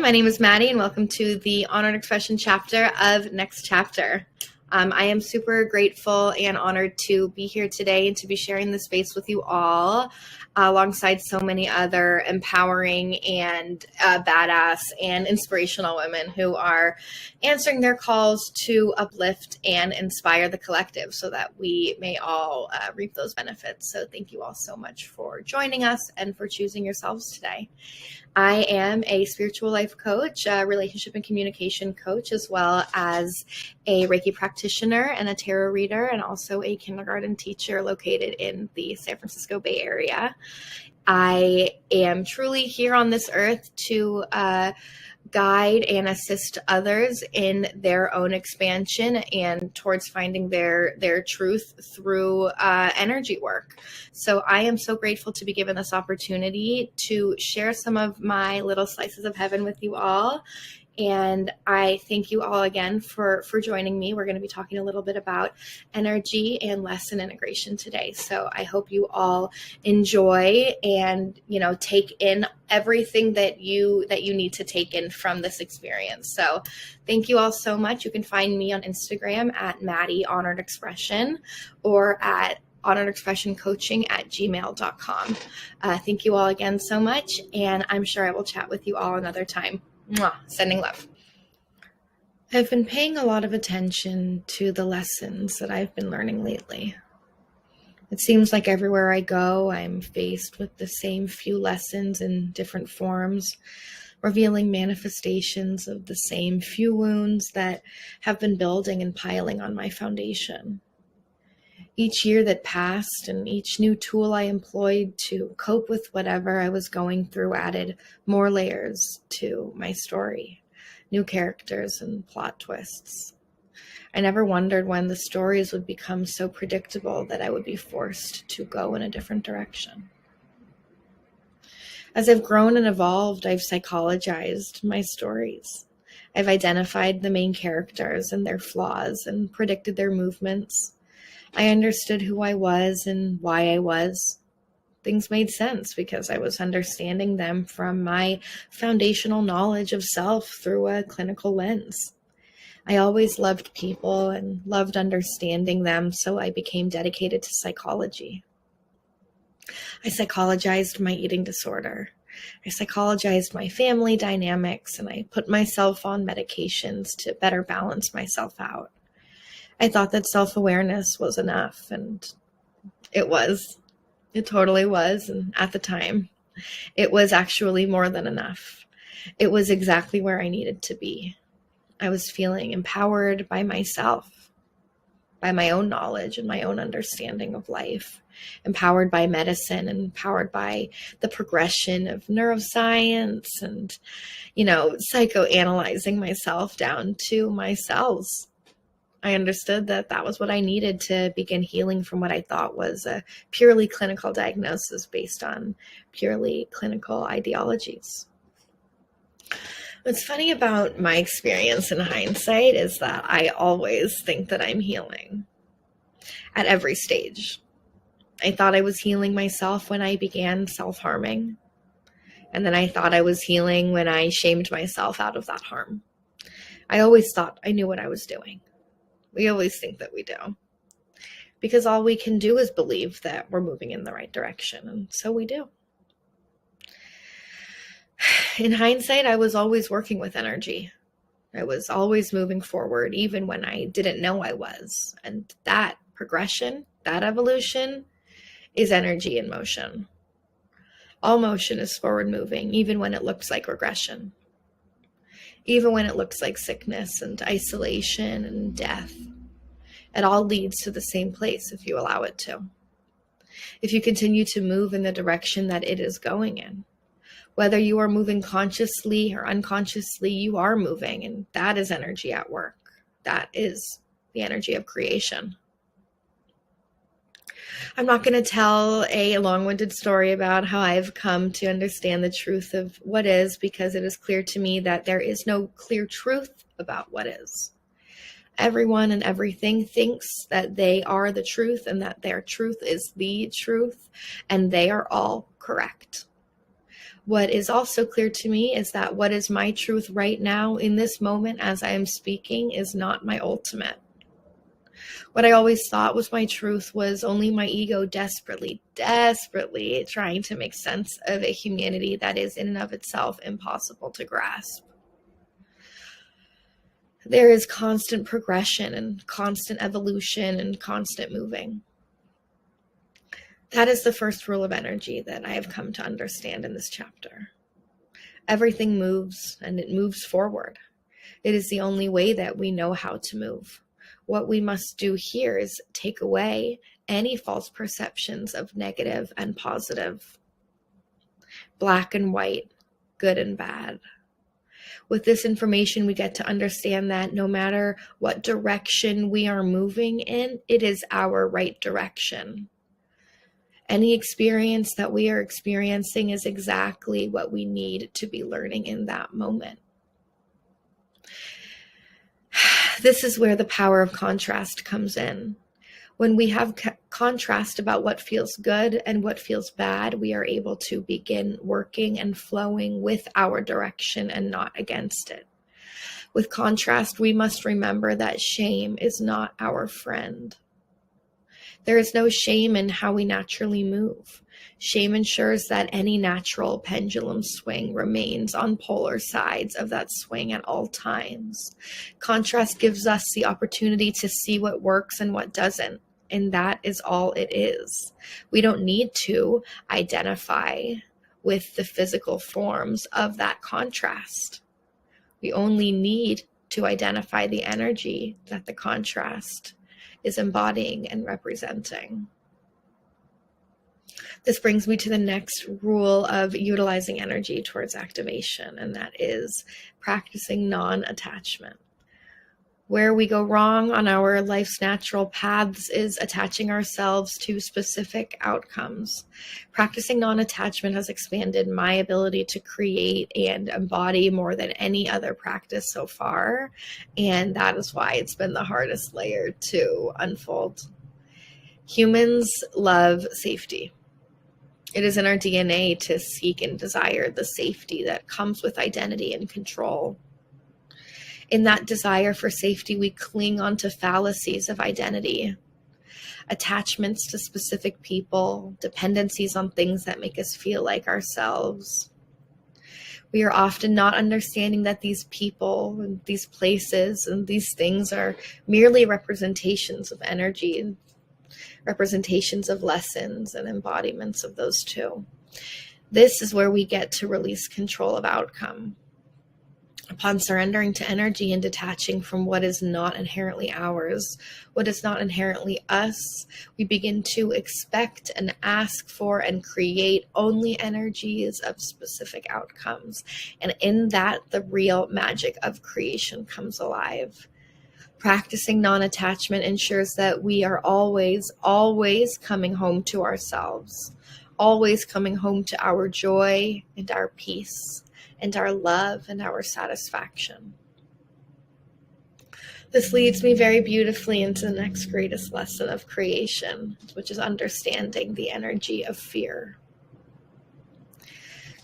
my name is Maddie, and welcome to the Honored Expression chapter of Next Chapter. I am super grateful and honored to be here today and to be sharing this space with you all, alongside so many other empowering and badass and inspirational women who are answering their calls to uplift and inspire the collective so that we may all reap those benefits. So thank you all so much for joining us and for choosing yourselves today. I am a spiritual life coach, a relationship and communication coach, as well as a Reiki practitioner and a tarot reader, and also a kindergarten teacher located in the San Francisco Bay Area. I am truly here on this earth to guide and assist others in their own expansion and towards finding their truth through energy work. So I am so grateful to be given this opportunity to share some of my little slices of heaven with you all. And I thank you all again for joining me. We're going to be talking a little bit about energy and lesson integration today. So I hope you all enjoy and, take in everything that you need to take in from this experience. So thank you all so much. You can find me on Instagram at Madi Honored Expression or at honoredexpressioncoaching@gmail.com. Thank you all again so much. And I'm sure I will chat with you all another time. Mwah. Sending love. I've been paying a lot of attention to the lessons that I've been learning lately. It seems like everywhere I go, I'm faced with the same few lessons in different forms, revealing manifestations of the same few wounds that have been building and piling on my foundation. Each year that passed and each new tool I employed to cope with whatever I was going through added more layers to my story, new characters and plot twists. I never wondered when the stories would become so predictable that I would be forced to go in a different direction. As I've grown and evolved, I've psychologized my stories. I've identified the main characters and their flaws and predicted their movements. I understood who I was and why I was. Things made sense because I was understanding them from my foundational knowledge of self through a clinical lens. I always loved people and loved understanding them, so I became dedicated to psychology. I psychologized my eating disorder. I psychologized my family dynamics, and I put myself on medications to better balance myself out. I thought that self-awareness was enough, and it was. It totally was, and at the time, it was actually more than enough. It was exactly where I needed to be. I was feeling empowered by myself, by my own knowledge and my own understanding of life, empowered by medicine and empowered by the progression of neuroscience and, psychoanalyzing myself down to my cells. I understood that that was what I needed to begin healing from what I thought was a purely clinical diagnosis based on purely clinical ideologies. What's funny about my experience in hindsight is that I always think that I'm healing at every stage. I thought I was healing myself when I began self-harming. And then I thought I was healing when I shamed myself out of that harm. I always thought I knew what I was doing. We always think that we do, because all we can do is believe that we're moving in the right direction, and so we do. In hindsight, I was always working with energy. I was always moving forward, even when I didn't know I was. And that progression, that evolution, is energy in motion. All motion is forward moving, even when it looks like regression. Even when it looks like sickness and isolation and death. It all leads to the same place if you allow it to. If you continue to move in the direction that it is going in. Whether you are moving consciously or unconsciously, you are moving, and that is energy at work. That is the energy of creation. I'm not going to tell a long-winded story about how I've come to understand the truth of what is, because it is clear to me that there is no clear truth about what is. Everyone and everything thinks that they are the truth and that their truth is the truth, and they are all correct. What is also clear to me is that what is my truth right now in this moment as I am speaking is not my ultimate. What I always thought was my truth was only my ego desperately trying to make sense of a humanity that is in and of itself impossible to grasp. There is constant progression and constant evolution and constant moving. That is the first rule of energy that I have come to understand in this chapter. Everything moves, and it moves forward. It is the only way that we know how to move. What we must do here is take away any false perceptions of negative and positive, black and white, good and bad. With this information, we get to understand that no matter what direction we are moving in, it is our right direction. Any experience that we are experiencing is exactly what we need to be learning in that moment. This is where the power of contrast comes in. When we have contrast about what feels good and what feels bad, we are able to begin working and flowing with our direction and not against it. With contrast, we must remember that shame is not our friend. There is no shame in how we naturally move. Shame ensures that any natural pendulum swing remains on polar sides of that swing at all times. Contrast gives us the opportunity to see what works and what doesn't, and that is all it is. We don't need to identify with the physical forms of that contrast. We only need to identify the energy that the contrast is embodying and representing. This brings me to the next rule of utilizing energy towards activation, and that is practicing non-attachment. Where we go wrong on our life's natural paths is attaching ourselves to specific outcomes. Practicing non-attachment has expanded my ability to create and embody more than any other practice so far, and that is why it's been the hardest layer to unfold. Humans love safety. It is in our DNA to seek and desire the safety that comes with identity and control. In that desire for safety, we cling onto fallacies of identity, attachments to specific people, dependencies on things that make us feel like ourselves. We are often not understanding that these people and these places and these things are merely representations of energy, representations of lessons and embodiments of those too. This is where we get to release control of outcome. Upon surrendering to energy and detaching from what is not inherently ours, what is not inherently us, we begin to expect and ask for and create only energies of specific outcomes. And in that, the real magic of creation comes alive. Practicing non-attachment ensures that we are always coming home to ourselves, always coming home to our joy and our peace and our love and our satisfaction. This leads me very beautifully into the next greatest lesson of creation, which is understanding the energy of fear.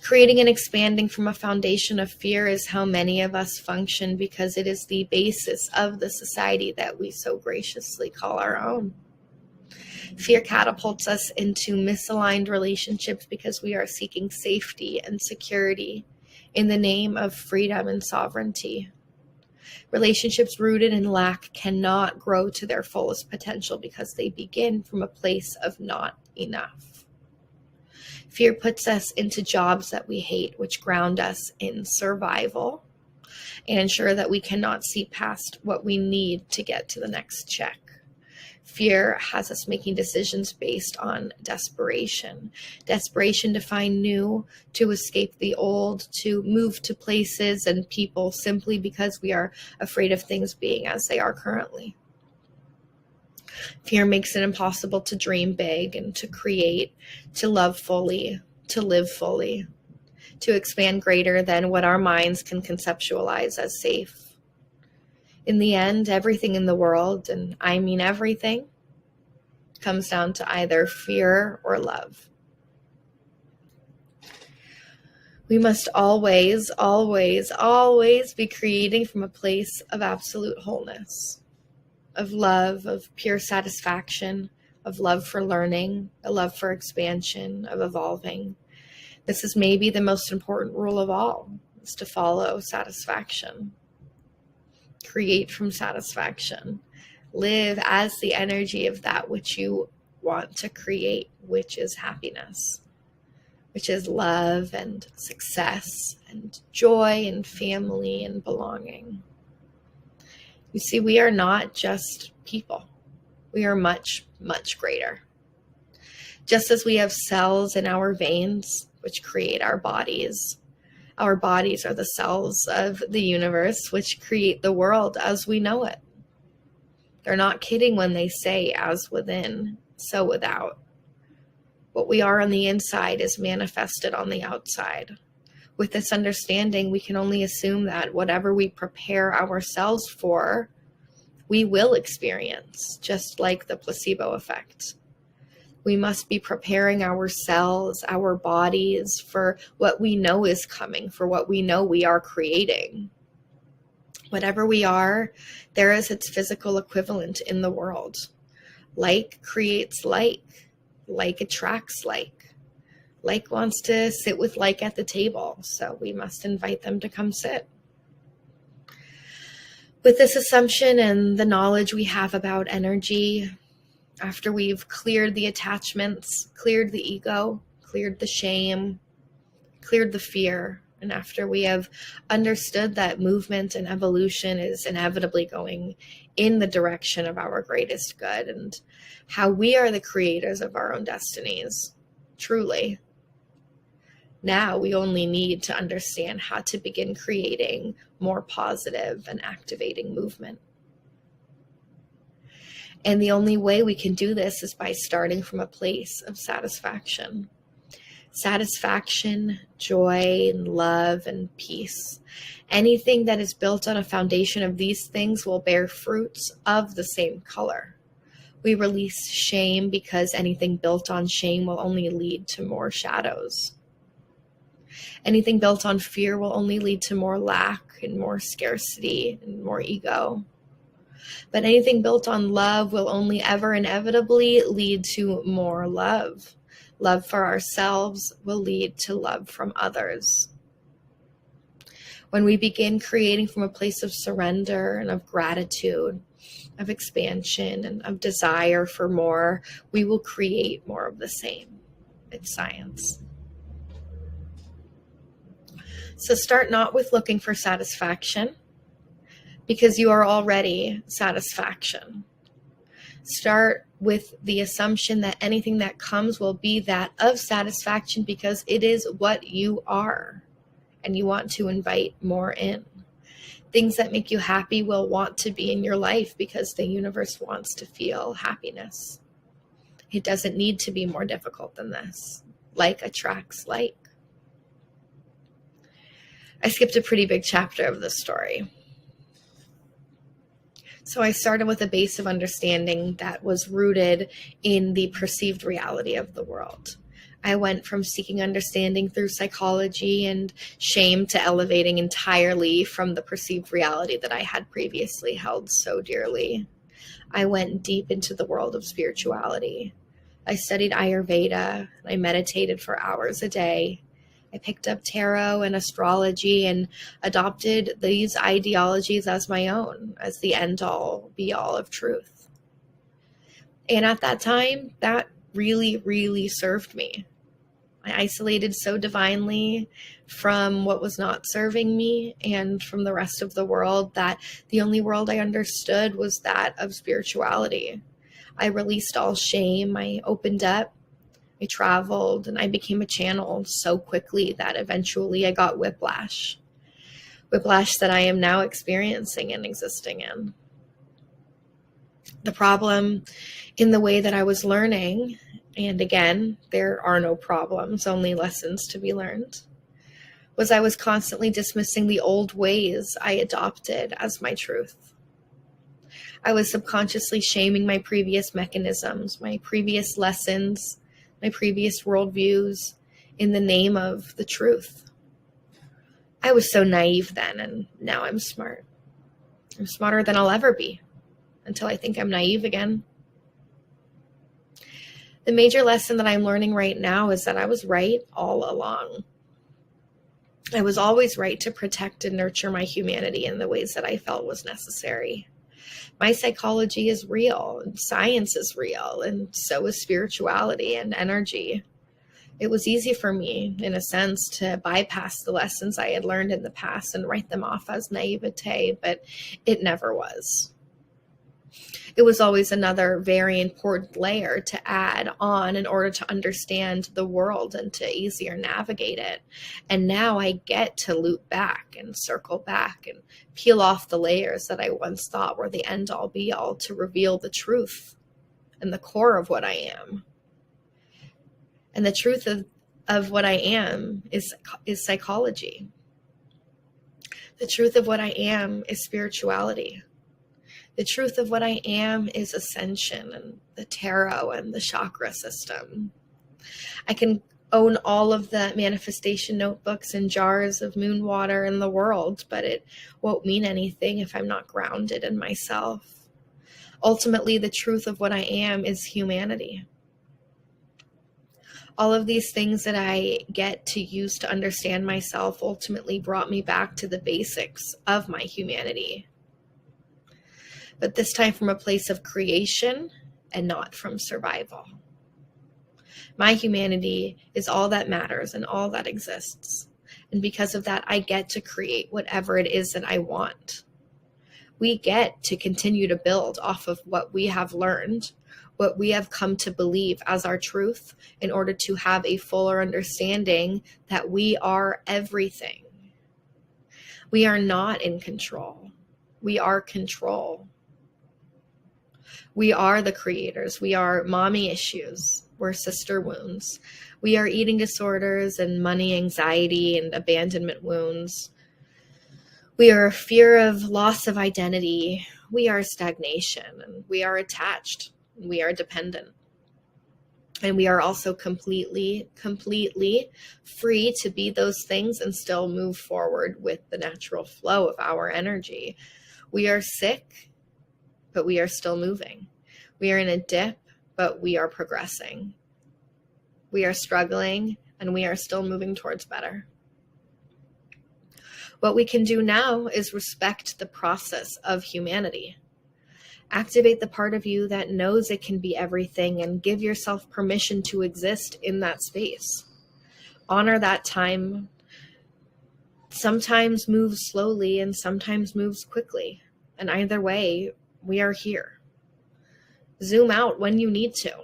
Creating and expanding from a foundation of fear is how many of us function, because it is the basis of the society that we so graciously call our own. Fear catapults us into misaligned relationships because we are seeking safety and security in the name of freedom and sovereignty. Relationships rooted in lack cannot grow to their fullest potential because they begin from a place of not enough. Fear puts us into jobs that we hate, which ground us in survival and ensure that we cannot see past what we need to get to the next check. Fear has us making decisions based on desperation. Desperation to find new, to escape the old, to move to places and people simply because we are afraid of things being as they are currently. Fear makes it impossible to dream big and to create, to love fully, to live fully, to expand greater than what our minds can conceptualize as safe. In the end, everything in the world, and I mean everything, comes down to either fear or love. We must always, always, always be creating from a place of absolute wholeness, of love, of pure satisfaction, of love for learning, a love for expansion, of evolving. This is maybe the most important rule of all, is to follow satisfaction. Create from satisfaction. Live as the energy of that which you want to create, which is happiness, which is love and success and joy and family and belonging. You see, we are not just people. We are much, much greater. Just as we have cells in our veins, which create our bodies are the cells of the universe, which create the world as we know it. They're not kidding when they say, as within, so without. What we are on the inside is manifested on the outside. With this understanding, we can only assume that whatever we prepare ourselves for, we will experience, just like the placebo effect. We must be preparing ourselves, our bodies, for what we know is coming, for what we know we are creating. Whatever we are, there is its physical equivalent in the world. Like creates like attracts like. Like wants to sit with like at the table, so we must invite them to come sit. With this assumption and the knowledge we have about energy, after we've cleared the attachments, cleared the ego, cleared the shame, cleared the fear, and after we have understood that movement and evolution is inevitably going in the direction of our greatest good and how we are the creators of our own destinies, truly, now we only need to understand how to begin creating more positive and activating movement. And the only way we can do this is by starting from a place of satisfaction. Satisfaction, joy, and love, and peace. Anything that is built on a foundation of these things will bear fruits of the same color. We release shame because anything built on shame will only lead to more shadows. Anything built on fear will only lead to more lack and more scarcity and more ego. But anything built on love will only ever inevitably lead to more love. Love for ourselves will lead to love from others. When we begin creating from a place of surrender and of gratitude, of expansion and of desire for more, we will create more of the same. It's science. So start not with looking for satisfaction, because you are already satisfaction. Start with the assumption that anything that comes will be that of satisfaction because it is what you are, and you want to invite more in. Things that make you happy will want to be in your life because the universe wants to feel happiness. It doesn't need to be more difficult than this. Like attracts like. I skipped a pretty big chapter of this story. So I started with a base of understanding that was rooted in the perceived reality of the world. I went from seeking understanding through psychology and shame to elevating entirely from the perceived reality that I had previously held so dearly. I went deep into the world of spirituality. I studied Ayurveda. I meditated for hours a day. I picked up tarot and astrology and adopted these ideologies as my own, as the end-all, be-all of truth. And at that time, that really, really served me. I isolated so divinely from what was not serving me and from the rest of the world that the only world I understood was that of spirituality. I released all shame. I opened up. I traveled, and I became a channel so quickly that eventually I got whiplash. Whiplash that I am now experiencing and existing in. The problem in the way that I was learning, and again, there are no problems, only lessons to be learned, was I was constantly dismissing the old ways I adopted as my truth. I was subconsciously shaming my previous mechanisms, my previous lessons, my previous worldviews in the name of the truth. I was so naive then, and now I'm smart. I'm smarter than I'll ever be until I think I'm naive again. The major lesson that I'm learning right now is that I was right all along. I was always right to protect and nurture my humanity in the ways that I felt was necessary. My psychology is real, and science is real, and so is spirituality and energy. It was easy for me, in a sense, to bypass the lessons I had learned in the past and write them off as naivete, but it never was. It was always another very important layer to add on in order to understand the world and to easier navigate it. And now I get to loop back and circle back and peel off the layers that I once thought were the end all be all to reveal the truth and the core of what I am. And the truth of what I am is psychology. The truth of what I am is spirituality. The truth of what I am is ascension and the tarot and the chakra system. I can own all of the manifestation notebooks and jars of moon water in the world, but it won't mean anything if I'm not grounded in myself. Ultimately, the truth of what I am is humanity. All of these things that I get to use to understand myself ultimately brought me back to the basics of my humanity. But this time from a place of creation and not from survival. My humanity is all that matters and all that exists. And because of that, I get to create whatever it is that I want. We get to continue to build off of what we have learned, what we have come to believe as our truth, in order to have a fuller understanding that we are everything. We are not in control. We are control. We are the creators. We are mommy issues. We're sister wounds. We are eating disorders and money anxiety and abandonment wounds. We are fear of loss of identity. We are stagnation, and we are attached. We are dependent. And we are also completely free to be those things and still move forward with the natural flow of our energy. We are sick, but we are still moving. We are in a dip, but we are progressing. We are struggling, and we are still moving towards better. What we can do now is respect the process of humanity. Activate the part of you that knows it can be everything and give yourself permission to exist in that space. Honor that time. Sometimes moves slowly and sometimes moves quickly. And either way, we are here. Zoom out when you need to.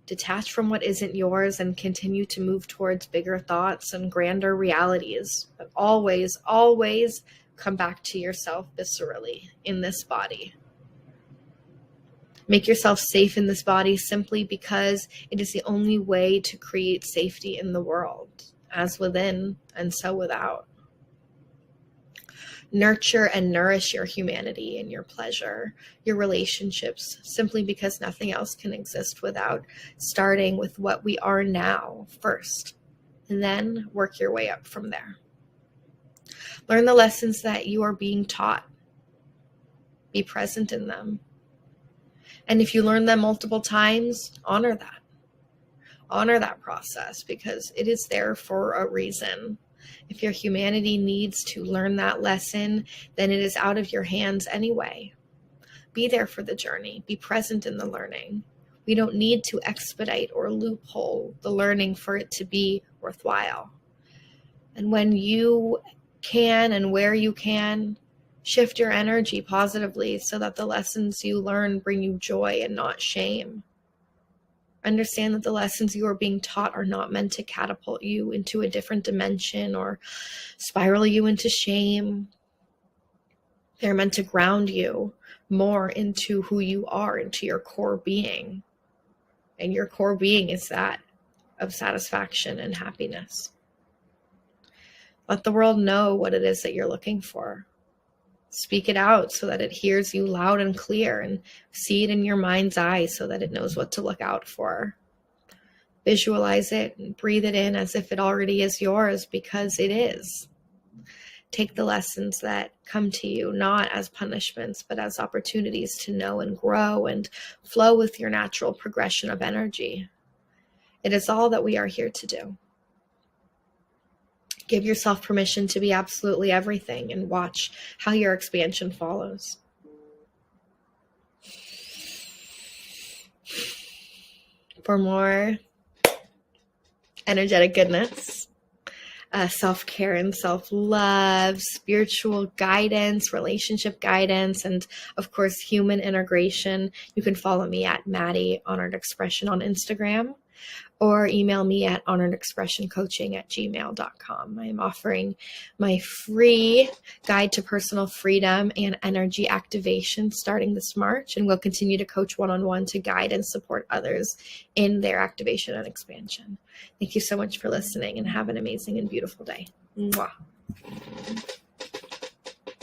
Detach from what isn't yours and continue to move towards bigger thoughts and grander realities. But always, always come back to yourself viscerally in this body. Make yourself safe in this body simply because it is the only way to create safety in the world, as within and so without. Nurture and nourish your humanity and your pleasure, your relationships, simply because nothing else can exist without starting with what we are now first, and then work your way up from there. Learn the lessons that you are being taught. Be present in them. And if you learn them multiple times, honor that. Honor that process because it is there for a reason. If your humanity needs to learn that lesson, then it is out of your hands anyway. Be there for the journey. Be present in the learning. We don't need to expedite or loophole the learning for it to be worthwhile. And when you can and where you can, shift your energy positively so that the lessons you learn bring you joy and not shame. Understand that the lessons you are being taught are not meant to catapult you into a different dimension or spiral you into shame. They're meant to ground you more into who you are, into your core being. And your core being is that of satisfaction and happiness. Let the world know what it is that you're looking for. Speak it out so that it hears you loud and clear, and see it in your mind's eye so that it knows what to look out for. Visualize it and breathe it in as if it already is yours, because it is. take the lessons that come to you, not as punishments, but as opportunities to know and grow and flow with your natural progression of energy. It is all that we are here to do. Give yourself permission to be absolutely everything and watch how your expansion follows. For more energetic goodness, self-care and self-love, spiritual guidance, relationship guidance, and of course, human integration, you can follow me at Madi Honored Expression on Instagram, or email me at honoredexpressioncoaching@gmail.com. I am offering my free guide to personal freedom and energy activation starting this March, and we'll continue to coach one-on-one to guide and support others in their activation and expansion. Thank you so much for listening, and have an amazing and beautiful day. Mwah.